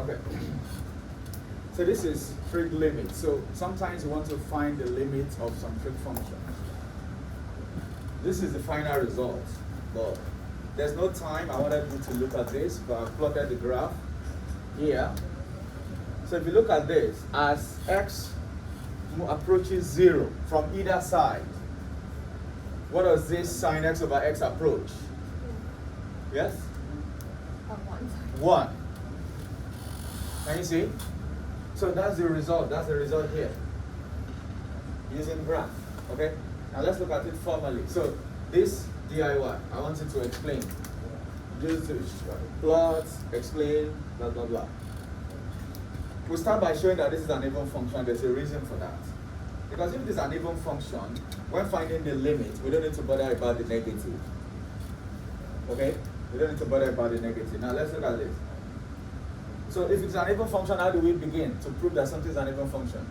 Okay. So this is trig limit. So sometimes you want to find the limit of some trig function. This is the final result, but there's no time. I wanted you to look at this, but I've plotted the graph here. So if you look at this, as x approaches 0 from either side, what does this sine x over x approach? Yes? 1. Can you see? So that's the result. That's the result here. Using graph. Okay? Now let's look at it formally. So this DIY, I want you to explain. Just to plot, explain, blah, blah, blah. We'll start by showing that this is an even function. There's a reason for that. Because if this is an even function, when finding the limit, we don't need to bother about the negative. Okay? We don't need to bother about the negative. Now let's look at this. So if it's an even function, how do we begin to prove that something is an even function?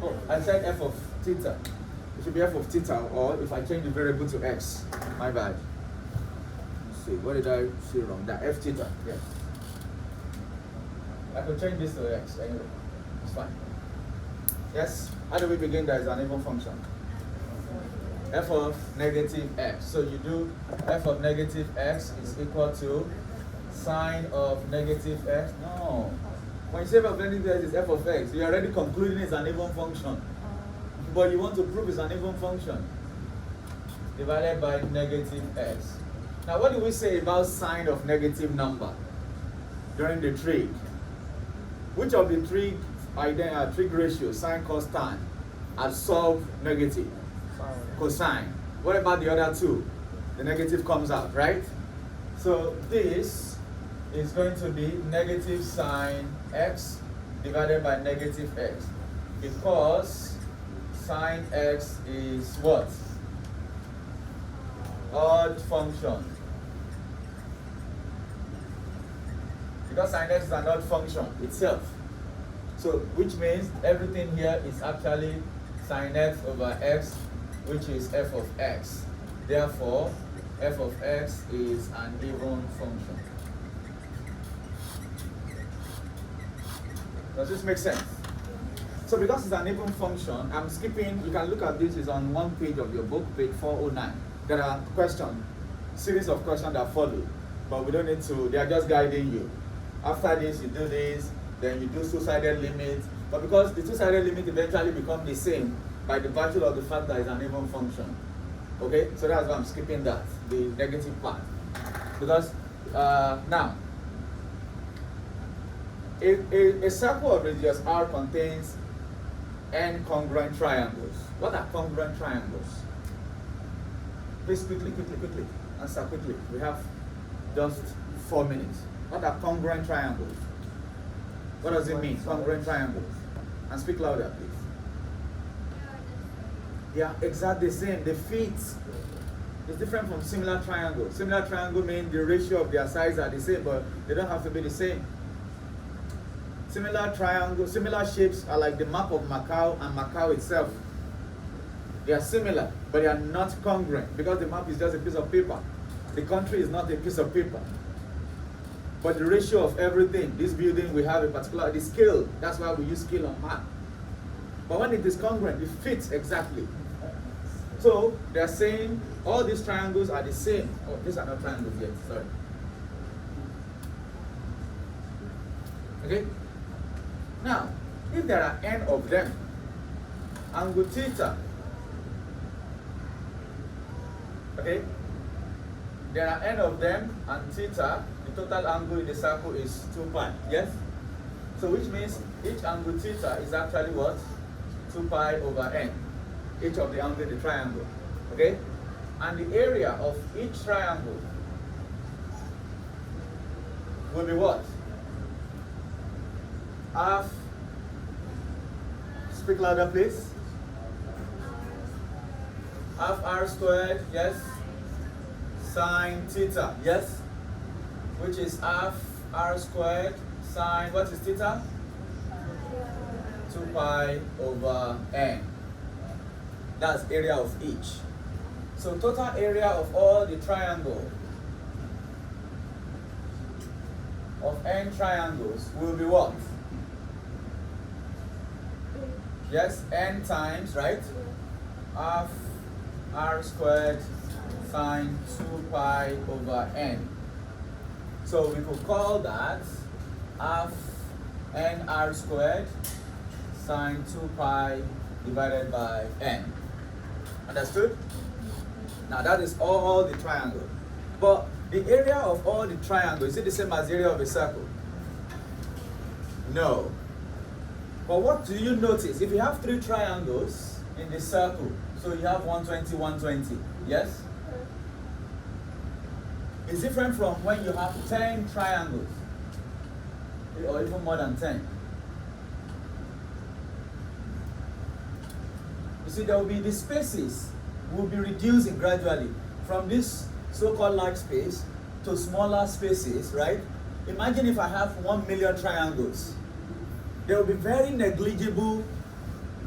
Oh, I said f of theta. It should be f of theta, or if I change the variable to x. My bad. Let's see, what did I say wrong? That f theta, yes. I could change this to x anyway. It's fine. Yes? How do we begin that is an even function? F of negative x. So you do f of negative x is equal to sine of negative x. No. When you say f of negative x is f of x, you're already concluding it's an even function. But you want to prove it's an even function. Divided by negative x. Now what do we say about sine of negative number during the trig? Which of the trig ratios, sine, cos, tan, absorb negative? Cosine. What about the other two? The negative comes out, right? So this is going to be negative sine x divided by negative x, because sine x is what? Odd function. Because sine x is an odd function itself. So which means everything here is actually sine x over x, which is f of x. Therefore, f of x is an even function. Does this make sense? So because it's an even function, I'm skipping, you can look at this, is on one page of your book, page 409. There are questions, series of questions that follow, but we don't need to, they are just guiding you. After this, you do this, then you do two-sided limit. But because the two-sided limit eventually become the same by the virtue of the fact that it's an even function. Okay? So that's why I'm skipping that, the negative part. Because now, a circle of radius r contains n congruent triangles. What are congruent triangles? Please quickly. Answer quickly. We have just 4 minutes. What are congruent triangles? What does it mean, congruent triangles? And speak louder, please. They are exactly the same. The feet is different from similar triangles. Similar triangle means the ratio of their sides are the same, but they don't have to be the same. Similar triangles, similar shapes are like the map of Macau and Macau itself. They are similar, but they are not congruent because the map is just a piece of paper. The country is not a piece of paper. But the ratio of everything, this building we have a particular, the scale, that's why we use scale on map. But when it is congruent, it fits exactly. So they are saying all these triangles are the same. Oh, these are not triangles yet, sorry. Okay? Now, if there are n of them, angle theta, okay? There are n of them, and theta, the total angle in the circle is 2 pi, yes? So which means each angle theta is actually what? 2 pi over n, each of the angle in the triangle, okay? And the area of each triangle will be what? Half, speak louder please. Half r squared, yes? Sine theta, yes? Which is half r squared sine, what is theta? 2 pi over n. That's area of each. So total area of all the triangle of n triangles will be what? Yes, n times, right? Half r squared sine 2 pi over n. So we could call that half n r squared sine 2 pi divided by n. Understood? Now that is all the triangle. But the area of all the triangles, is it the same as the area of a circle? No. But what do you notice? If you have 3 triangles in the circle, so you have 120, 120, yes? It's different from when you have 10 triangles, or even more than 10. You see, there will be the spaces will be reducing gradually from this so-called large space to smaller spaces, right? Imagine if I have 1 million triangles. There will be very negligible,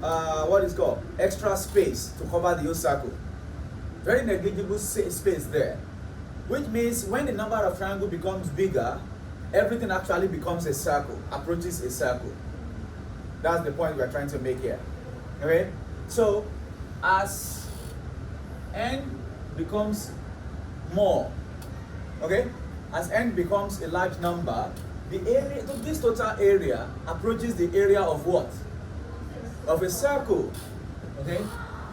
what is called, extra space to cover the whole circle. Very negligible space there. Which means when the number of triangles becomes bigger, everything actually becomes a circle, approaches a circle. That's the point we're trying to make here. Okay? So, as n becomes more, okay? As n becomes a large number, the area, this total area approaches the area of what? Of a circle. Okay?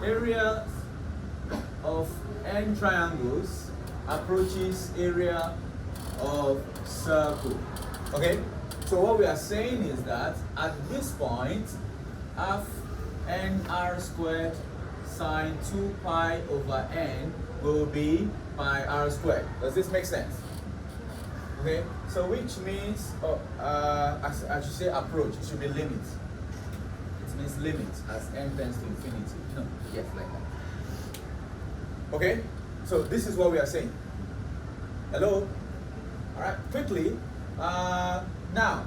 Area of n triangles approaches area of circle. Okay? So what we are saying is that at this point, half n r squared sine 2 pi over n will be pi r squared. Does this make sense? Okay, so which means, I should say approach, it should be limit. It means limit as n tends to infinity. No, yes, like that. Okay, so this is what we are saying. Hello? All right, quickly. Now,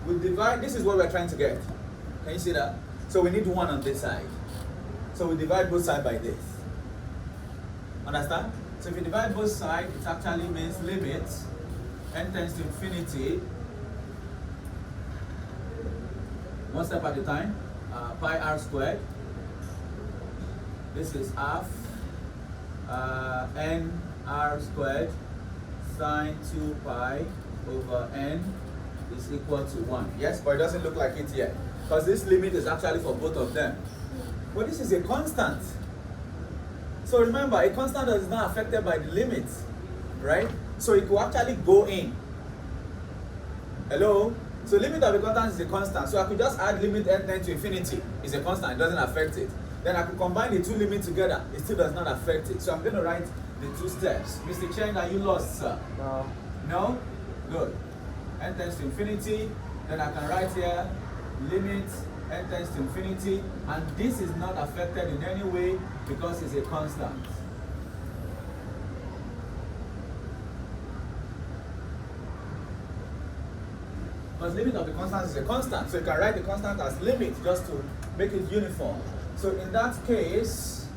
we divide, this is what we're trying to get. Can you see that? So we need 1 on this side. So we divide both sides by this. Understand? So if you divide both sides, it actually means limit n tends to infinity, 1 step at a time, pi r squared. This is half n r squared sine 2 pi over n is equal to 1. Yes, but it doesn't look like it yet, because this limit is actually for both of them. But this is a constant. So remember, a constant is not affected by the limit, right? So it will actually go in. Hello? So limit of a constant is a constant. So I could just add limit n tends to infinity. It's a constant, it doesn't affect it. Then I could combine the 2 limits together. It still does not affect it. So I'm going to write the 2 steps. Mr. Cheng, are you lost, sir? No. No? Good. N tends to infinity. Then I can write here limit n tends to infinity. And this is not affected in any way because it's a constant. Because limit of the constant is a constant. So you can write the constant as limit just to make it uniform. So in that case,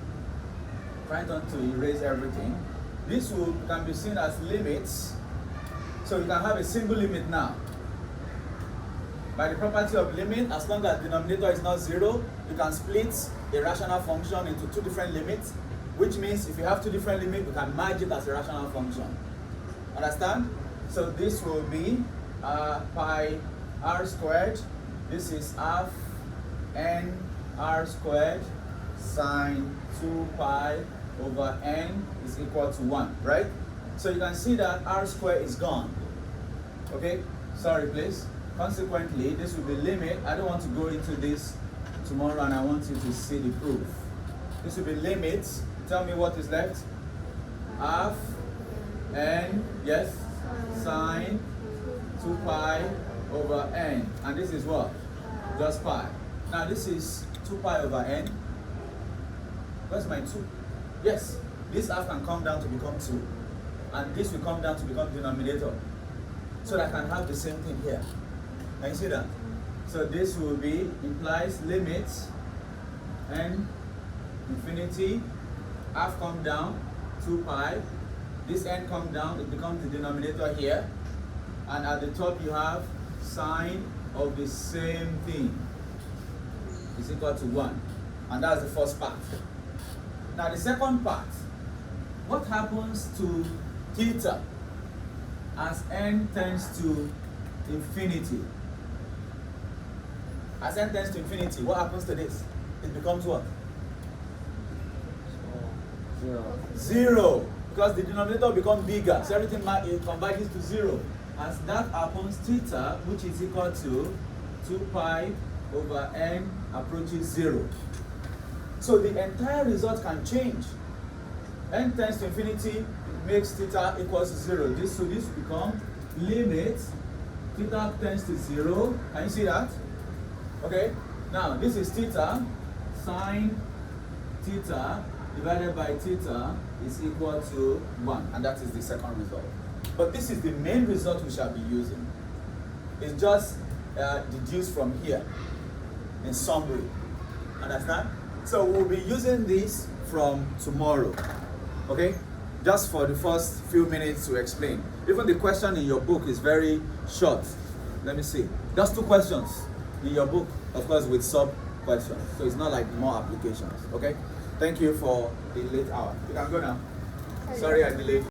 try not to erase everything. This can be seen as limits. So you can have a single limit now. By the property of limit, as long as the denominator is not 0, you can split a rational function into 2 different limits, which means if you have 2 different limits, you can merge it as a rational function. Understand? So this will be pi r squared. This is half n r squared sine 2 pi over n is equal to 1, right? So you can see that r squared is gone. Okay? Sorry, please. Consequently, this will be limit. I don't want to go into this tomorrow, and I want you to see the proof. This will be limit. Tell me what is left. Half n, yes, sine 2 pi over n. And this is what? Just pi. Now this is 2 pi over n. Where's my 2? Yes, this half can come down to become 2. And this will come down to become denominator. So that I can have the same thing here. Can you see that? So this will be, implies limit n infinity, half come down, 2 pi. This n come down, it becomes the denominator here. and at the top you have sine of the same thing is equal to 1. And that's the first part. Now the second part, what happens to theta as n tends to infinity? As n tends to infinity, what happens to this? It becomes what? 0. Because the denominator becomes bigger, so everything converges to 0. As that happens, theta, which is equal to 2 pi over n, approaches 0. So the entire result can change. N tends to infinity makes theta equals to 0. So this will become limit theta tends to 0. Can you see that? Okay. Now this is theta. Sine theta divided by theta is equal to 1, and that is the second result. But this is the main result we shall be using. It's just deduced from here in summary. Understand? So we'll be using this from tomorrow. Okay? Just for the first few minutes to explain. Even the question in your book is very short. Let me see. Just 2 questions in your book, of course, with sub questions. So it's not like more applications. Okay? Thank you for the late hour. You can go now. Sorry I delayed.